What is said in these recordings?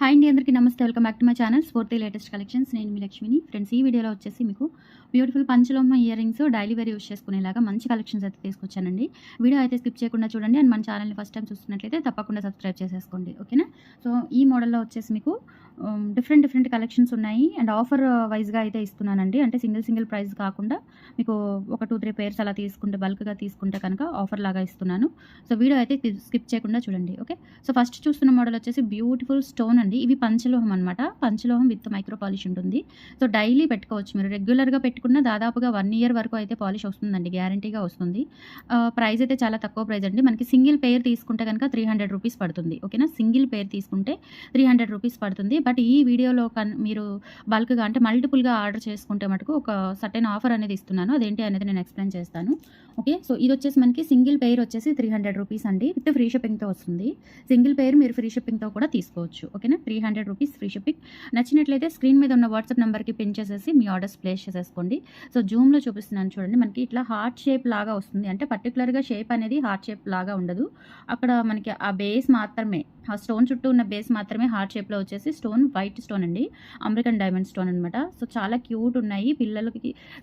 Hi అండి, అందరికీ నమస్తే. Welcome back to my channel Spoorthi latest collections. నేను మీ లక్ష్మిని. ఫ్రెండ్స్, ఈ వీడియోలో వచ్చేసి మీకు బ్యూటిఫుల్ పంచలోహం ear rings daily wear use చేసుకునేలాగా మంచి కలెక్షన్స్ అయితే తీసుకొచ్చానండి. వీడియో అయితే స్కిప్ చేయకుండా చూడండి. అండ్ మన ఛానల్ని ఫస్ట్ టైం చూస్తున్నట్లయితే తప్పకుండా సబ్స్క్రైబ్ చేసేసుకోండి, ఓకేనా. సో ఈ మోడల్లో వచ్చేసి మీకు డిఫరెంట్ కలెక్షన్స్ ఉన్నాయి. అండ్ ఆఫర్ వైజ్గా అయితే ఇస్తున్నానండి. అంటే సింగిల్ ప్రైస్ కాకుండా మీకు ఒక 2-3 పేర్స్ అలా తీసుకుంటే, బల్క్గా తీసుకుంటే కనుక ఆఫర్ లాగా ఇస్తున్నాను. సో వీడియో అయితే స్కిప్ చేయకుండా చూడండి, ఓకే. సో ఫస్ట్ చూస్తున్న మోడల్ వచ్చేసి బ్యూటిఫుల్ స్టోన్ అండి. ఇవి పంచలోహం అనమాట. పంచలోహం విత్ మైక్రో పాలిష్ ఉంటుంది. సో డైలీ పెట్టుకోవచ్చు. మీరు రెగ్యులర్గా పెట్టుకున్న దాదాపుగా 1 ఇయర్ వరకు అయితే పాలిష్ వస్తుందండి, గ్యారంటీగా వస్తుంది. ప్రైస్ అయితే చాలా తక్కువ ప్రైస్ అండి. మనకి సింగిల్ పేర్ తీసుకుంటే కనుక 300 రూపీస్ పడుతుంది, ఓకేనా. సింగిల్ పేర్ తీసుకుంటే 300 రూపీస్ పడుతుంది. బట్ ఈ వీడియోలో మీరు బల్క్గా అంటే మల్టిపుల్గా ఆర్డర్ చేసుకుంటే మటుకు ఒక సర్టెన్ ఆఫర్ అనేది ఇస్తున్నాను. అదేంటి అనేది నేను ఎక్స్ప్లెయిన్ చేస్తాను, ఓకే. సో ఇది వచ్చేసి మనకి సింగిల్ పేర్ వచ్చేసి 300 రూపీస్ అండి, విత్ ఫ్రీ షిప్పింగ్తో వస్తుంది. సింగిల్ పేర్ మీరు ఫ్రీ షిప్పింగ్తో కూడా తీసుకోవచ్చు, ఓకేనా. 300 రూపీస్ ఫ్రీ షిప్పింగ్. నచ్చినట్లయితే స్క్రీన్ మీద ఉన్న వాట్సాప్ నెంబర్కి పిన్ చేసేసి మీ ఆర్డర్స్ ప్లేస్ చేసేసుకోండి. సో జూమ్లో చూపిస్తున్నాను చూడండి. మనకి ఇట్లా హార్ట్ షేప్ లాగా వస్తుంది. అంటే పర్టికులర్గా షేప్ అనేది హార్ట్ షేప్ లాగా ఉండదు. అక్కడ మనకి ఆ బేస్ మాత్రమే, ఆ స్టోన్ చుట్టూ ఉన్న బేస్ మాత్రమే హార్ట్ షేప్లో వచ్చేసి స్టోన్ వైట్ స్టోన్ అండి, అమెరికన్ డైమండ్ స్టోన్ అనమాట. సో చాలా క్యూట్ ఉన్నాయి.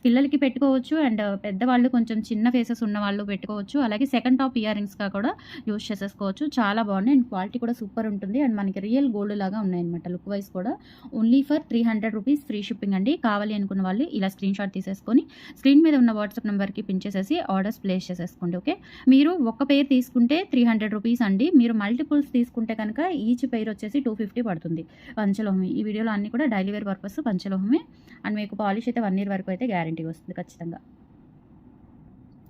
పిల్లలకి పెట్టుకోవచ్చు. అండ్ పెద్దవాళ్ళు కొంచెం చిన్న ఫేసెస్ ఉన్న వాళ్ళు పెట్టుకోవచ్చు. అలాగే సెకండ్ టాప్ ఇయర్ రింగ్స్గా కూడా యూస్ చేసేసుకోవచ్చు. చాలా బాగున్నాయి. అండ్ క్వాలిటీ కూడా సూపర్ ఉంటుంది. అండ్ మనకి రియల్ గోల్డ్ లాగా ఉన్నాయన్నమాట. లుక్ వైజ్ కూడా only for 300 rupees free shipping అండి. కావాలి అనుకున్న వాళ్ళు ఇలా స్క్రీన్ షాట్ తీసేసుకొని స్క్రీన్ మీద ఉన్న వాట్సాప్ నెంబర్కి పిన్ చేసేసి ఆర్డర్స్ ప్లేస్ చేసేసుకోండి, ఓకే. మీరు ఒక పేర్ తీసుకుంటే 300 రూపీస్ అండి. మీరు మల్టిపుల్స్ తీసుకుంటే కనుక ఈచ్ పేర్ వచ్చేసి 250 పడుతుంది. పంచలోహం ఈ వీడియోలో అన్ని కూడా డైలీ వేర్ పర్పస్ పంచలోహమే. అండ్ మీకు పాలిష్ అయితే 1 ఇయర్ వరకు అయితే గ్యారంటీ వస్తుంది ఖచ్చితంగా,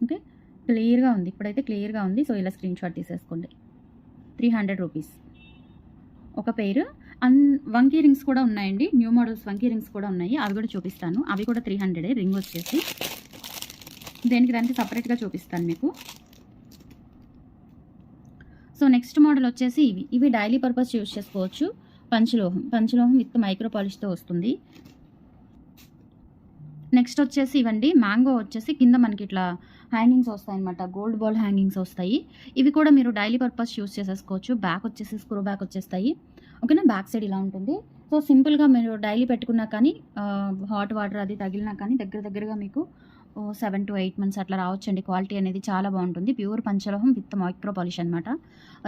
ఓకే. క్లియర్గా ఉంది, ఇప్పుడైతే క్లియర్గా ఉంది. సో ఇలా స్క్రీన్ షాట్ తీసేసుకోండి. 300 రూపీస్ ఒక పేరు. వంకీ రింగ్స్ కూడా ఉన్నాయండి. న్యూ మోడల్స్ వంకీ రింగ్స్ కూడా ఉన్నాయి. అవి కూడా చూపిస్తాను. అవి కూడా 300 రింగ్ వచ్చేసి. దానికి సపరేట్గా చూపిస్తాను మీకు. సో నెక్స్ట్ మోడల్ వచ్చేసి ఇవి డైలీ పర్పస్ యూజ్ చేసుకోవచ్చు. పంచలోహం విత్ మైక్రో పాలిష్తో వస్తుంది. నెక్స్ట్ వచ్చేసి ఇవ్వండి మ్యాంగో వచ్చేసి కింద మనకి ఇట్లా హ్యాంగింగ్స్ వస్తాయి అనమాట. గోల్డ్ బాల్ హ్యాంగింగ్స్ వస్తాయి. ఇవి కూడా మీరు డైలీ పర్పస్ యూస్ చేసేసుకోవచ్చు. బ్యాక్ వచ్చేసి స్క్రూ బ్యాక్ వచ్చేస్తాయి, ఓకేనా. బ్యాక్ సైడ్ ఇలా ఉంటుంది. సో సింపుల్గా మీరు డైలీ పెట్టుకున్నా కానీ హాట్ వాటర్ అది తగిలినా కానీ దగ్గరగా మీకు 7 to 8 months అట్లా రావచ్చండి. క్వాలిటీ అనేది చాలా బాగుంటుంది. ప్యూర్ పంచలోహం విత్ మైక్రో పాలిష్ అనమాట.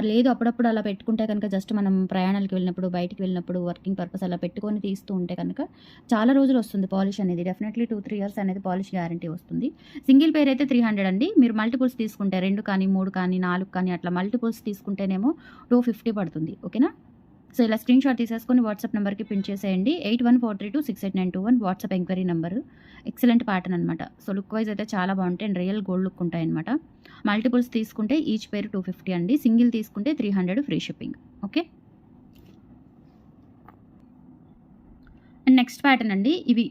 లేదు అప్పుడప్పుడు అలా పెట్టుకుంటే కనుక జస్ట్ మనం ప్రయాణాలకు వెళ్ళినప్పుడు, బయటికి వెళ్ళినప్పుడు, వర్కింగ్ పర్పస్ అలా పెట్టుకొని తీస్తూ ఉంటే కనుక చాలా రోజులు వస్తుంది పాలిష్ అనేది. డెఫినెట్లీ 2-3 years అనేది పాలిష్ గ్యారంటీ వస్తుంది. సింగిల్ పేర్ అయితే 300 అండి. మీరు మల్టిపుల్స్ తీసుకుంటే 2 కానీ 3 కానీ 4 కానీ అట్లా మల్టిపుల్స్ తీసుకుంటేనేమో 250 పడుతుంది, ఓకేనా. సో ఇలా స్క్రీన్ షాట్ తీసేసుకొని వాట్సాప్ నెంబర్కి పిన్ చేసేయండి. 8143268921 WhatsApp enquiry number. Excellent pattern అనమాట. సో లుక్ వైజ్ అయితే చాలా బాగుంటాయి అండ్ రియల్ గోల్డ్ లుక్ ఉంటాయి అనమాట. మల్టిపుల్స్ తీసుకుంటే ఈచ్ పేరు 250 అండి. సింగిల్ తీసుకుంటే 300 free shipping, okay. And next pattern అండి. ఇవి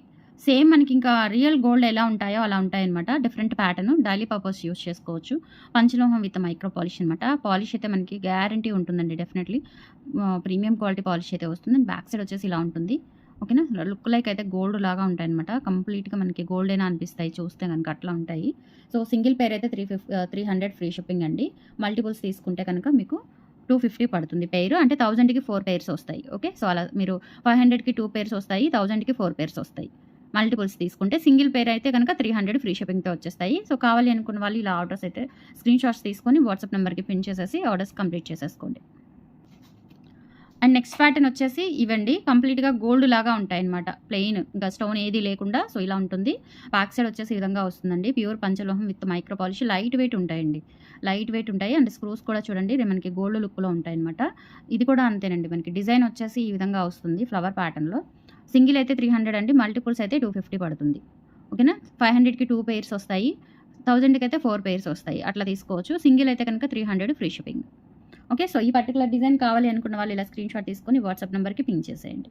సేమ్ మనకి ఇంకా రియల్ గోల్డ్ ఎలా ఉంటాయో అలా ఉంటాయన్నమాట. Different pattern, daily purpose use చేసుకోవచ్చు. పంచలోహం విత్ మైక్రో పాలిష్ అనమాట. పాలిష్ అయితే మనకి గ్యారంటీ ఉంటుందండి. డెఫినెట్లీ ప్రీమియం క్వాలిటీ పాలిష్ అయితే వస్తుంది. అండ్ బ్యాక్ సైడ్ వచ్చేసి ఇలా ఉంటుంది, ఓకేనా. లుక్ లైక్ అయితే గోల్డ్ లాగా ఉంటాయి అనమాట. కంప్లీట్గా మనకి గోల్డ్ అయినా అనిపిస్తాయి చూస్తే కనుక, అట్లా ఉంటాయి. సో సింగిల్ పేర్ అయితే 300 ఫ్రీ షిప్పింగ్ అండి. మల్టిపుల్స్ తీసుకుంటే కనుక మీకు 250 పడుతుంది పేరు. అంటే 1000కి 4 పేర్స్ వస్తాయి, ఓకే. సో అలా మీరు 500కి 2 పేర్స్ వస్తాయి, 1000కి 4 పేర్స్ వస్తాయి. మల్టిపుల్స్ తీసుకుంటే సింగిల్ పేర్ అయితే కనుక 300 ఫ్రీ షిప్పింగ్తో వచ్చేస్తాయి. సో కావాలి అనుకున్న వాళ్ళు ఇలా ఆర్డర్స్ అయితే స్క్రీన్ షాట్స్ తీసుకొని వాట్సాప్ నెంబర్కి పిన్ చేసేసి ఆర్డర్స్ కంప్లీట్ చేసేసుకోండి. అండ్ నెక్స్ట్ ప్యాటర్న్ వచ్చేసి ఇవ్వండి కంప్లీట్గా గోల్డ్ లాగా ఉంటాయన్నమాట. ప్లెయిన్, ఇంకా స్టోన్ ఏది లేకుండా. సో ఇలా ఉంటుంది. బ్యాక్ సైడ్ వచ్చేసి ఈ విధంగా వస్తుందండి. ప్యూర్ పంచలోహం with micro polish. Light weight ఉంటాయండి, లైట్ వెయిట్ ఉంటాయి. అండ్ స్క్రూస్ కూడా చూడండి మనకి గోల్డ్ లుక్లో ఉంటాయన్నమాట. ఇది కూడా అంతేనండి. మనకి డిజైన్ వచ్చేసి ఈ విధంగా వస్తుంది ఫ్లవర్ ప్యాటర్న్లో. సింగిల్ అయితే 300 అండి. మల్టిపుల్స్ అయితే 250 పడుతుంది, ఓకేనా. 500కి 2 పేర్స్ వస్తాయి, 1000కి అయితే 4 పేర్స్ వస్తాయి. అట్లా తీసుకోవచ్చు. సింగిల్ అయితే కనుక 300 ఫ్రీ షిప్పింగ్, ఓకే. సో ఈ పర్టికులర్ డిజైన్ కావాలి అనుకున్న వాళ్ళు ఇలా స్క్రీన్ షాట్ తీసుకొని వాట్సాప్ నెంబర్కి పింక్ చేసేయండి.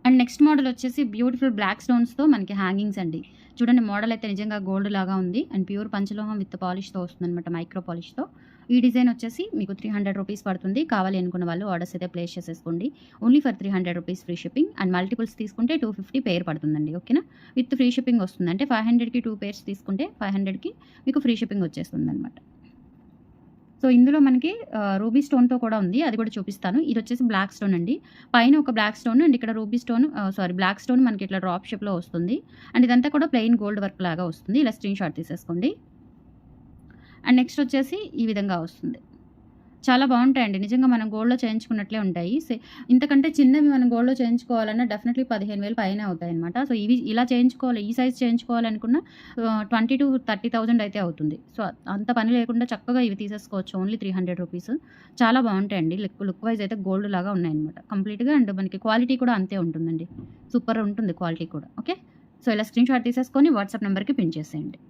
అండ్ నెక్స్ట్ మోడల్ వచ్చేసి బ్యూటిఫుల్ బ్లాక్ స్టోన్స్తో మనకి హ్యాంగింగ్స్ అండి. చూడండి మోడల్ అయితే నిజంగా గోల్డ్ లాగా ఉంది. అండ్ ప్యూర్ పంచలోహం విత్ పాలిష్తో వస్తుంది అనమాట, మైక్రో పాలిష్తో. ఈ డిజైన్ వచ్చేసి మీకు 300 రూపీస్ పడుతుంది. కావాలి అనుకున్న వాళ్ళు ఆర్డర్స్ అయితే ప్లేస్ చేసేసుకోండి. Only for 300 rupees free shipping. And multiples తీసుకుంటే 250 పేర్ పడుతుందండి, ఓకేనా. విత్ ఫ్రీ షిప్పింగ్ వస్తుంది. అంటే 500కి 2 పేర్స్ తీసుకుంటే 500కి మీకు ఫ్రీ షిప్పింగ్ వచ్చేస్తుంది అనమాట. సో ఇందులో మనకి రూబీ స్టోన్‌తో కూడా ఉంది. అది కూడా చూపిస్తాను. ఇదొచ్చేసి బ్లాక్ స్టోన్ అండి. పైన ఒక బ్లాక్ స్టోన్ అండ్ ఇక్కడ రూబీ స్టోన్ బ్లాక్ స్టోన్ మనకి ఇట్లా డ్రాప్ షేప్‌లో వస్తుంది. అండ్ ఇదంతా కూడా ప్లెయిన్ గోల్డ్ వర్క్ లాగా వస్తుంది. ఇలా స్క్రీన్ షాట్ తీసేసుకోండి. అండ్ నెక్స్ట్ వచ్చేసి ఈ విధంగా వస్తుంది. చాలా బాగుంటాయండి. నిజంగా మనం గోల్డ్‌లో చేయించుకున్నట్లే ఉంటాయి. ఇంతకంటే చిన్నవి మనం గోల్డ్‌లో చేయించుకోవాలన్నా డెఫినెట్‌లీ 15,000 పైనే అవుతాయన్నమాట. సో ఇవి ఇలా చేయించుకోవాలి, ఈ సైజ్ చేయించుకోవాలనుకున్న 20,000-30,000 అయితే అవుతుంది. సో అంత పని లేకుండా చక్కగా ఇవి తీసేసుకోవచ్చు. Only 300 rupees. చాలా బాగుంటాయండి. లుక్ వైజ్ అయితే గోల్డ్ లాగా ఉన్నాయన్నమాట కంప్లీట్‌గా. అండ్ మనకి క్వాలిటీ కూడా అంతే ఉంటుందండి. సూపర్ ఉంటుంది క్వాలిటీ కూడా. ఓకే. సో ఇలా స్క్రీన్ షాట్ తీసేసుకొని వాట్సాప్ నెంబర్‌కి పిన్ చేసేయండి.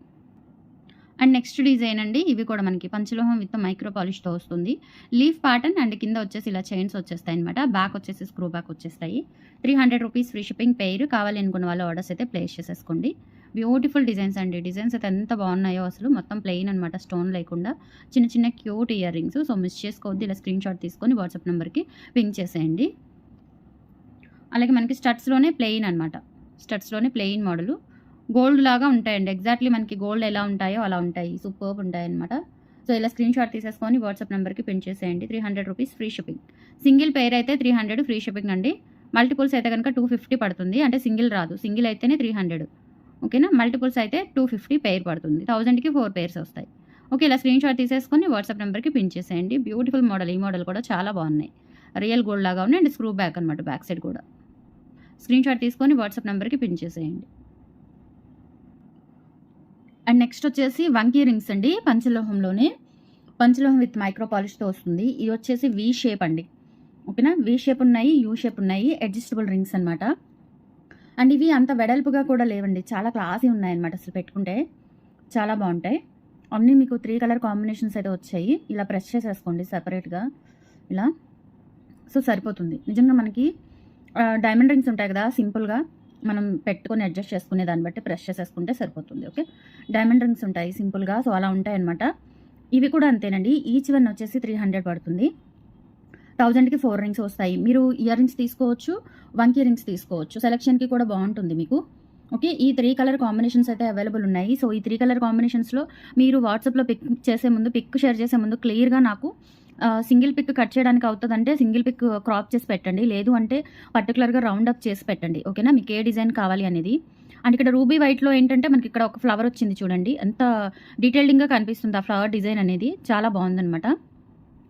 అండ్ నెక్స్ట్ డిజైన్ అండి. ఇవి కూడా మనకి పంచలోహం విత్ మైక్రో పాలిష్‌తో వస్తుంది. లీఫ్ ప్యాటర్న్ అండ్ కింద వచ్చేసి ఇలా చైన్స్ వచ్చేస్తాయన్నమాట. బ్యాక్ వచ్చేసి స్క్రూ బ్యాక్ వచ్చేస్తాయి. 300 రూపీస్ ఫ్రీ షిప్పింగ్ పెయిర్. కావాలి అనుకున్న వాళ్ళు ఆర్డర్స్ అయితే ప్లేస్ చేసేసుకోండి. బ్యూటిఫుల్ డిజైన్స్ అండి. డిజైన్స్ అయితే ఎంత బాగున్నాయో అసలు. మొత్తం ప్లెయిన్ అనమాట, స్టోన్ లేకుండా చిన్న చిన్న cute ear rings. So miss చేసుకోవద్దు. ఇలా స్క్రీన్ షాట్ తీసుకొని వాట్సాప్ నెంబర్‌కి పింక్ చేసేయండి. అలాగే మనకి స్టడ్స్‌లోనే ప్లెయిన్ అనమాట. స్టడ్స్‌లోనే ప్లెయిన్ మోడలు. గోల్డ్ లాగా ఉంటాయండి. ఎగ్జాక్ట్లీ మనకి గోల్డ్ ఎలా ఉంటాయో అలా ఉంటాయి. సూపర్బ్ ఉంటాయన్నమాట. సో ఇలా స్క్రీన్ షాట్ తీసేసుకొని వాట్సాప్ నెంబర్‌కి పిన్ చేసేయండి. 300 rupees free shipping. Single pair అయితే 300 ఫ్రీ షిప్పింగ్ అండి. మల్టిపుల్స్ అయితే కనుక 250 పడుతుంది. అంటే సింగిల్ రాదు. సింగిల్ అయితేనే 300. ఓకేనా. మల్టిపుల్స్ అయితే 250 పెయిర్ పడుతుంది. 1000కి 4 పెయిర్స్ వస్తాయి. ఓకే. ఇలా స్క్రీన్ షాట్ తీసేసుకొని వాట్సాప్ నెంబర్‌కి పిన్ చేసేయండి. Beautiful model. ఈ మోడల్ కూడా చాలా బాగున్నాయి. రియల్ గోల్డ్ లాగా ఉన్నాయి. అండ్ స్క్రూ బ్యాక్ అనమాట, బ్యాక్ సైడ్ కూడా. స్క్రీన్ షాట్ తీసుకొని వాట్సాప్ నెంబర్‌కి పిన్ చేసేయండి. అండ్ నెక్స్ట్ వచ్చేసి వంకీ రింగ్స్ అండి. పంచలోహంలోనే పంచలోహం విత్ మైక్రో పాలిష్‌తో వస్తుంది. ఇది వచ్చేసి వి షేప్ అండి. ఓకేనా. వి షేప్ ఉన్నాయి, యూ షేప్ ఉన్నాయి. అడ్జస్టబుల్ రింగ్స్ అనమాట. అండ్ ఇవి అంత వెడల్పుగా కూడా లేవండి. చాలా క్లాసీ ఉన్నాయన్నమాట. అసలు పెట్టుకుంటే చాలా బాగుంటాయి. అన్నీ మీకు 3 కలర్ కాంబినేషన్స్ అయితే వచ్చాయి. ఇలా ప్రెస్ చేసేసుకోండి సెపరేట్గా ఇలా. సో సరిపోతుంది. నిజంగా మనకి డైమండ్ రింగ్స్ ఉంటాయి కదా, సింపుల్గా మనం పెట్టుకొని అడ్జస్ట్ చేసుకునే దాన్ని బట్టి ప్రెస్ చేసేసుకుంటే సరిపోతుంది. ఓకే. డైమండ్ రింగ్స్ ఉంటాయి సింపుల్గా. సో అలా ఉంటాయి అనమాట. ఇవి కూడా అంతేనండి. ఈచ్ వన్ వచ్చేసి 300 పడుతుంది. 1000కి 4 రింగ్స్ వస్తాయి. మీరు ఇయర్ రింగ్స్ తీసుకోవచ్చు, వంకీ రింగ్స్ తీసుకోవచ్చు. సెలక్షన్కి కూడా బాగుంటుంది మీకు. ఓకే. ఈ 3 కలర్ కాంబినేషన్స్ అయితే అవైలబుల్ ఉన్నాయి. సో ఈ 3 కలర్ కాంబినేషన్స్లో మీరు వాట్సాప్లో పిక్ షేర్ చేసే ముందు క్లియర్గా నాకు సింగిల్ పిక్ కట్ చేయడానికి అవుతుందంటే సింగిల్ పిక్ క్రాప్ చేసి పెట్టండి. లేదు అంటే పర్టికులర్గా రౌండ్ అప్ చేసి పెట్టండి. ఓకేనా. మీకు ఏ డిజైన్ కావాలి అనేది. అండ్ ఇక్కడ రూబీ వైట్లో ఏంటంటే మనకి ఇక్కడ ఒక ఫ్లవర్ వచ్చింది చూడండి. ఎంత డీటెయిలింగ్గా కనిపిస్తుంది ఆ ఫ్లవర్ డిజైన్ అనేది. చాలా బాగుందనమాట.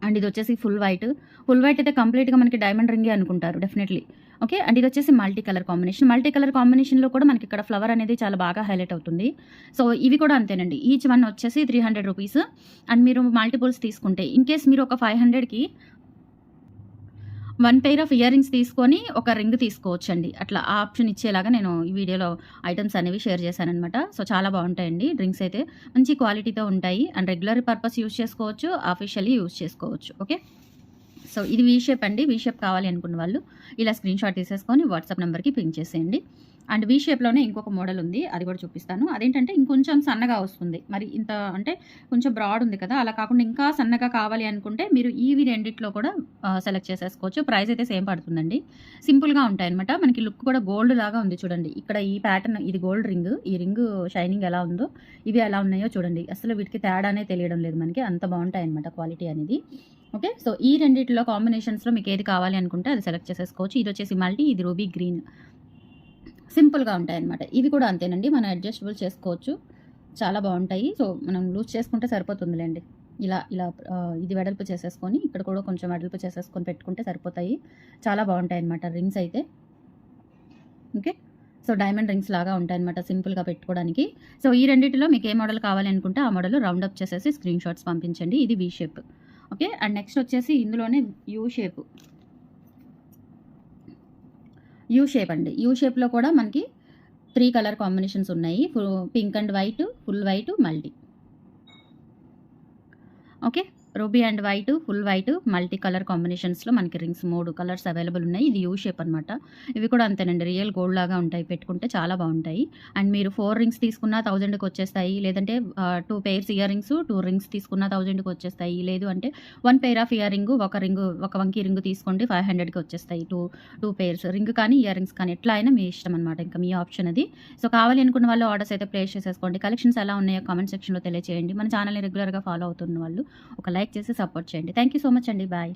అండ్ ఇది వచ్చేసి ఫుల్ వైట్. ఫుల్ వైట్ అయితే కంప్లీట్గా మనకి డైమండ్ రింగే అనుకుంటారు డెఫినెట్లీ. ఓకే. అండ్ ఇది వచ్చేసి multi colour combination. Multi colour కాంబినేషన్లో కూడా మనకి ఇక్కడ ఫ్లవర్ అనేది చాలా బాగా హైలైట్ అవుతుంది. సో ఇవి కూడా అంతేనండి. ఈచ్ వన్ వచ్చేసి 300 రూపీస్. అండ్ మీరు మల్టిపుల్స్ తీసుకుంటే ఇన్ కేస్ మీరు ఒక 500కి 1 పెయిర్ ఆఫ్ ఇయర్ రింగ్స్ తీసుకొని ఒక రింగ్ తీసుకోవచ్చండి. అట్లా ఆ ఆప్షన్ ఇచ్చేలాగా నేను ఈ వీడియోలో ఐటమ్స్ అనేవి షేర్ చేశాననమాట. సో చాలా బాగుంటాయండి. రింగ్స్ అయితే మంచి క్వాలిటీతో ఉంటాయి. అండ్ రెగ్యులర్ పర్పస్ యూజ్ చేసుకోవచ్చు, ఆఫీషియల్లీ యూజ్ చేసుకోవచ్చు. ఓకే. సో ఇది వీ షేప్ అండి. వీ షేప్ కావాలి అనుకున్న వాళ్ళు ఇలా స్క్రీన్ షాట్ తీసేసుకొని వాట్సాప్ నెంబర్‌కి పింక్ చేసేయండి. అండ్ వీ షేప్‌లోనే ఇంకొక మోడల్ ఉంది. అది కూడా చూపిస్తాను. అదేంటంటే ఇంకొంచెం సన్నగా వస్తుంది. మరి ఇంత అంటే కొంచెం బ్రాడ్ ఉంది కదా, అలా కాకుండా ఇంకా సన్నగా కావాలి అనుకుంటే మీరు ఇవి రెండిట్లో కూడా సెలెక్ట్ చేసేసుకోవచ్చు. ప్రైస్ అయితే సేమ్ పడుతుందండి. సింపుల్‌గా ఉంటాయన్నమాట. మనకి లుక్ కూడా గోల్డ్ లాగా ఉంది చూడండి. ఇక్కడ ఈ ప్యాటర్న్ ఇది గోల్డ్ రింగ్. ఈ రింగ్ షైనింగ్ ఎలా ఉందో ఇవి ఎలా ఉన్నాయో చూడండి. అసలు వీటికి తేడానే తెలియడం లేదు మనకి. అంత బాగుంటాయన్నమాట క్వాలిటీ అనేది. ఓకే. సో ఈ రెండిట్లో కాంబినేషన్స్లో మీకు ఏది కావాలి అనుకుంటే అది సెలెక్ట్ చేసేసుకోవచ్చు. ఇది వచ్చేసి మల్టీ, ఇది రూబీ గ్రీన్. సింపుల్గా ఉంటాయన్నమాట. ఇవి కూడా అంతేనండి. మనం అడ్జస్టబుల్ చేసుకోవచ్చు. చాలా బాగుంటాయి. సో మనం లూజ్ చేసుకుంటే సరిపోతుందిలేండి. ఇలా ఇలా ఇది వెడల్పు చేసేసుకొని ఇక్కడ కూడా కొంచెం వెడల్పు చేసేసుకొని పెట్టుకుంటే సరిపోతాయి. చాలా బాగుంటాయన్నమాట రింగ్స్ అయితే. ఓకే. సో డైమండ్ రింగ్స్ లాగా ఉంటాయన్నమాట సింపుల్గా పెట్టుకోవడానికి. సో ఈ రెండిటిలో మీకు ఏ మోడల్ కావాలి అనుకుంటే ఆ మోడల్ రౌండ్ అప్ చేసేసి స్క్రీన్ షాట్స్ పంపించండి. ఇది V shape. Okay. And next వచ్చేసి ఇందులోనే యూ షేప్. యూ షేప్ అండి. యూ షేప్లో కూడా మనకి 3 కలర్ కాంబినేషన్స్ ఉన్నాయి. Pink and white, full white, multi. Okay. Ruby and white, full white, multi colour కాంబినేషన్స్లో మనకి రింగ్స్ 3 కలర్స్ అవైలబుల్ ఉన్నాయి. ఇది యూ షేప్ అనమాట. ఇవి కూడా అంతేనండి. రియల్ గోల్డ్ లాగా ఉంటాయి. పెట్టుకుంటే చాలా బాగుంటాయి. అండ్ మీరు 4 రింగ్స్ తీసుకున్నా 1000కి వచ్చేస్తాయి. లేదంటే 2 పెయిర్స్ ఇయర్ రింగ్స్, 2 రింగ్స్ తీసుకున్నా 1000కి వచ్చేస్తాయి. లేదు అంటే 1 పెయిర్ ఆఫ్ ఇయర్ రింగ్, ఒక వంకీ రింగ్ తీసుకోండి 500కి వచ్చేస్తాయి. 2 పెయిర్స్ రింగ్ కానీ ఇయర్ రింగ్స్ కానీ ఎట్లా అయినా మీ ఇష్టం అనమాట. ఇంకా మీ ఆప్షన్ అది. సో కావాలి అనుకున్న వాళ్ళు ఆర్డర్స్ అయితే ప్లేస్ చేసేసుకోండి. కలెక్షన్స్ ఎలా ఉన్నాయో కామెంట్ సెక్షన్లో తెలియజేయండి. మన ఛానల్ని రెగ్యులర్గా ఫాలో అవుతున్న వాళ్ళు ఒక లైక్ లైక్ చేసి సపోర్ట్ చేయండి. థ్యాంక్ యూ సో మచ్ అండి. బాయ్.